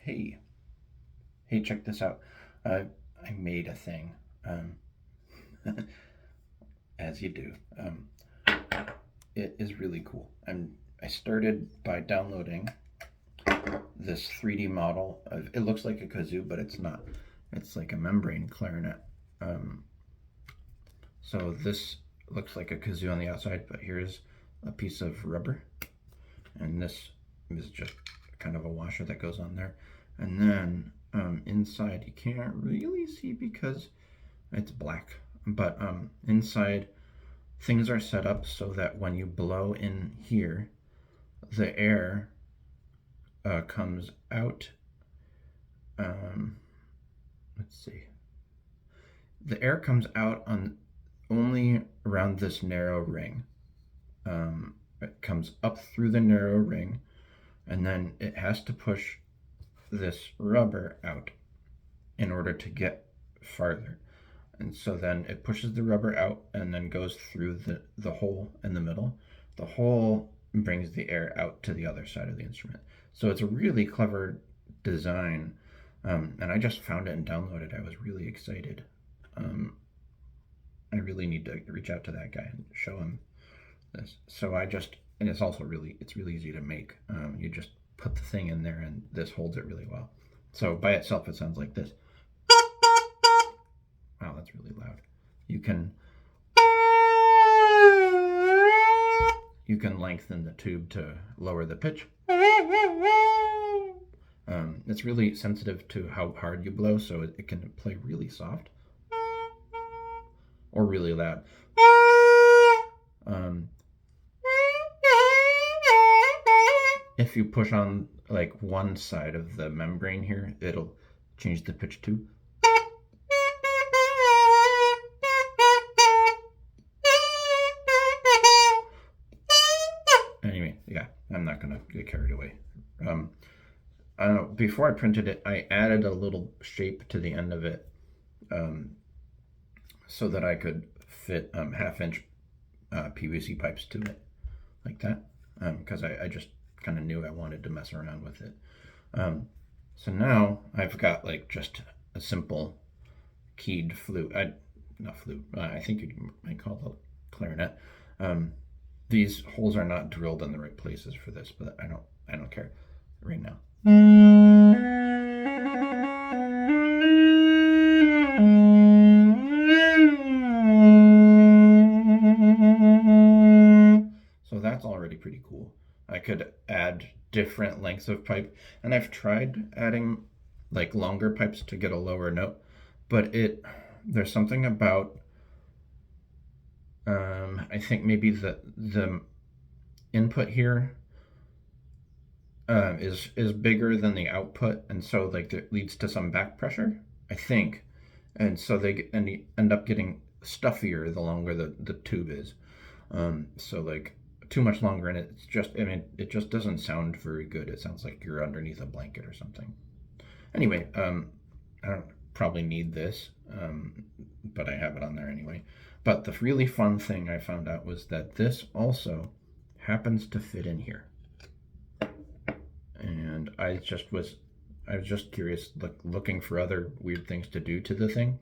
Hey, check this out. I made a thing, as you do. It is really cool. I started by downloading this 3D model of. It looks like a kazoo, but it's not. It's like a membrane clarinet. So this looks like a kazoo on the outside, but here's a piece of rubber, and this is just kind of a washer that goes on there. And then inside, you can't really see because it's black, but inside things are set up so that when you blow in here, the air comes out. Let's see. The air comes out on only around this narrow ring. It comes up through the narrow ring, and then it has to push this rubber out in order to get farther. And so then it pushes the rubber out and then goes through the hole in the middle. The hole brings the air out to the other side of the instrument. So it's a really clever design. And I just found it and downloaded it. I was really excited. I really need to reach out to that guy and show him this. So and it's also it's really easy to make. You just put the thing in there and this holds it really well. So by itself, it sounds like this. Wow, that's really loud. You can lengthen the tube to lower the pitch. It's really sensitive to how hard you blow, so it can play really soft or really loud. If you push on like one side of the membrane here, it'll change the pitch too. Anyway, yeah, I'm not gonna get carried away. I don't know, before I printed it, I added a little shape to the end of it so that I could fit 1/2-inch PVC pipes to it, like that, because I just kind of knew I wanted to mess around with it. So now I've got like just a simple keyed flute. Not flute, I think you might call it a clarinet. These holes are not drilled in the right places for this, but I don't care right now. So that's already pretty cool. I could add different lengths of pipe, and I've tried adding like longer pipes to get a lower note, but there's something about I think maybe the input here is bigger than the output, and so like it leads to some back pressure, I think, and so they end up getting stuffier the longer the tube is. So like too much longer, and it just doesn't sound very good. It sounds like you're underneath a blanket or something. Anyway, I don't probably need this, but I have it on there anyway. But the really fun thing I found out was that this also happens to fit in here. And I was just curious, looking for other weird things to do to the thing.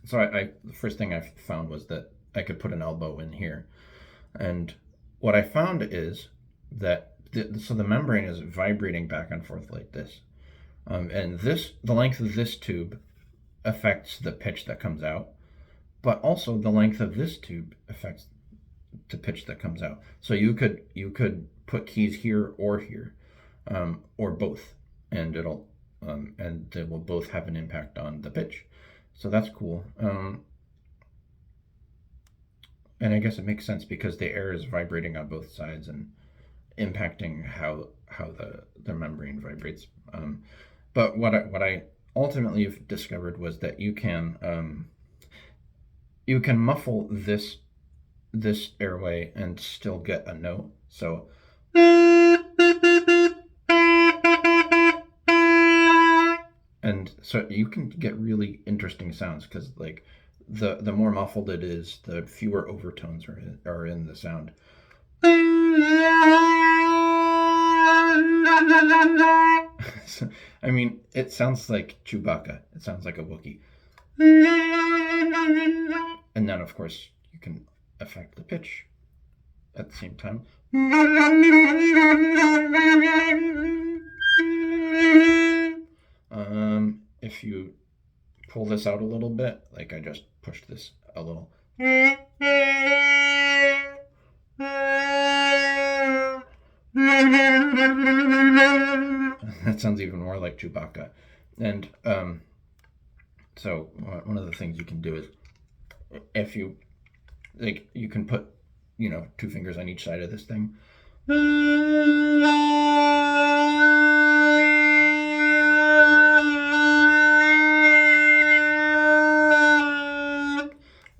So the first thing I found was that I could put an elbow in here. And what I found is that so the membrane is vibrating back and forth like this. And the length of this tube affects the pitch that comes out, but also the length of this tube affects the pitch that comes out. So you could put keys here or here, or both, and they will both have an impact on the pitch. So that's cool. And I guess it makes sense because the air is vibrating on both sides and impacting how the membrane vibrates. But what I ultimately discovered was that you can muffle this airway and still get a note. So and so you can get really interesting sounds because like the more muffled it is, the fewer overtones are in the sound. I mean, it sounds like Chewbacca. It sounds like a Wookiee. And then, of course, you can affect the pitch at the same time. If you pull this out a little bit, like I just pushed this a little. That sounds even more like Chewbacca. And so one of the things you can do is, if you like, you can put, two fingers on each side of this thing.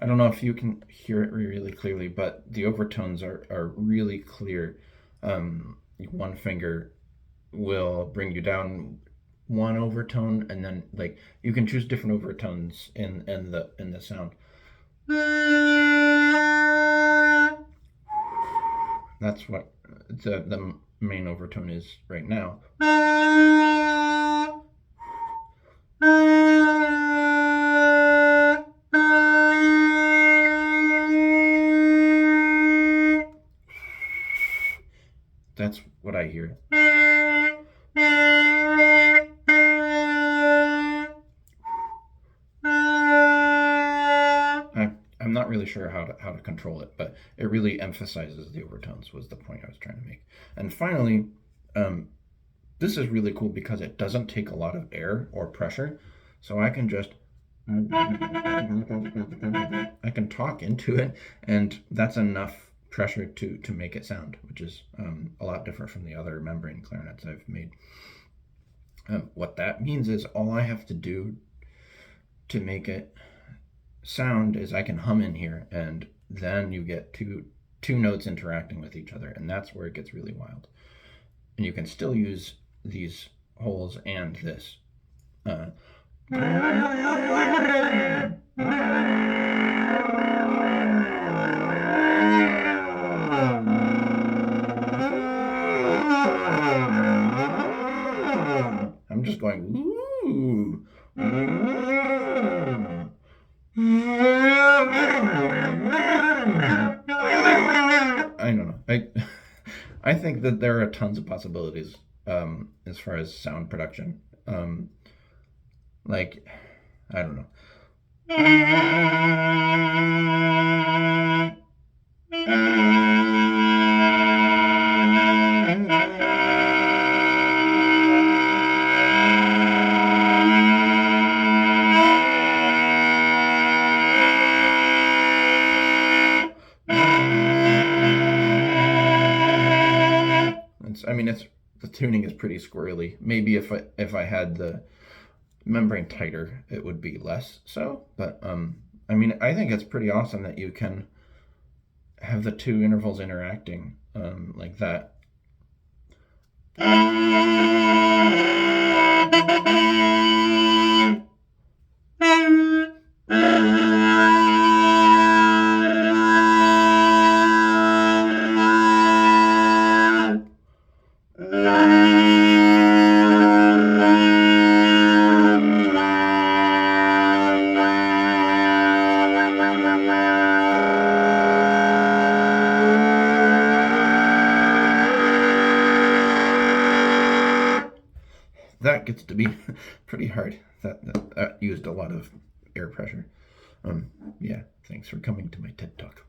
I don't know if you can hear it really clearly, but the overtones are really clear. One finger will bring you down one overtone, and then like you can choose different overtones in the sound. That's what the main overtone is right now. That's what I hear. I'm not really sure how to control it, but it really emphasizes the overtones, was the point I was trying to make. And finally, this is really cool because it doesn't take a lot of air or pressure, so I can just talk into it, and that's enough pressure to make it sound, which is a lot different from the other membrane clarinets I've made. What that means is all I have to do to make it sound is I can hum in here, and then you get two notes interacting with each other, and that's where it gets really wild. And you can still use these holes and this. I'm just going, ooh. I don't know. I think that there are tons of possibilities as far as sound production. Like, I don't know. The tuning is pretty squirrely. Maybe if I had the membrane tighter, it would be less so. But I think it's pretty awesome that you can have the two intervals interacting like that. That gets to be pretty hard. That used a lot of air pressure. Yeah, thanks for coming to my TED Talk.